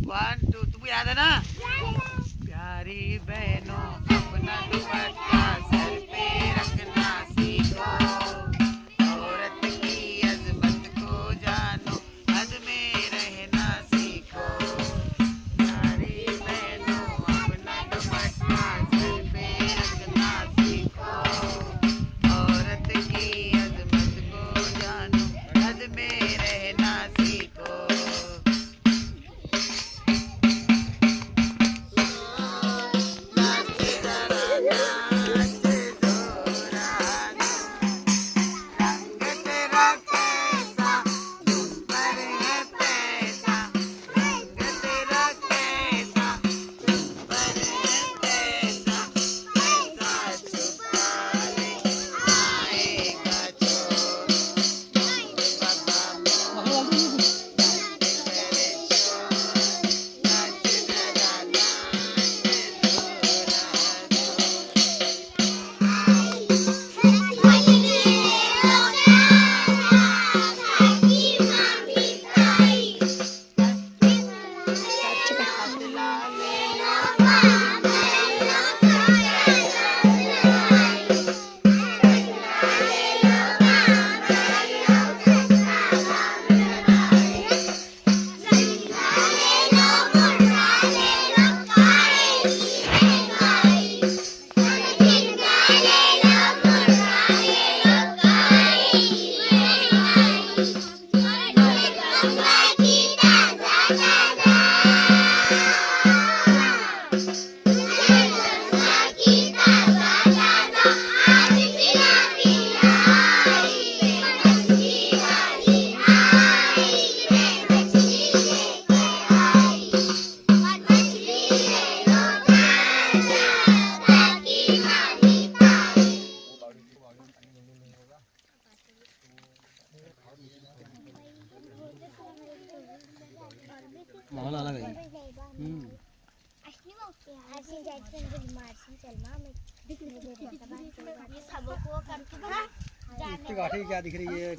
1 2 तुमको याद है ना? प्यारी बहनों अपना दुपट्टा सर पे रखना सीखो, औरत की अजमत को जानो, हद में रहना सीखो। प्यारी बहनों अपना दुपट्टा सर पे रखना सीखो, औरत की अजमत को जानो, हद में रहना सीखो। माहौल अलग है। इतनी गाठी क्या दिख रही है?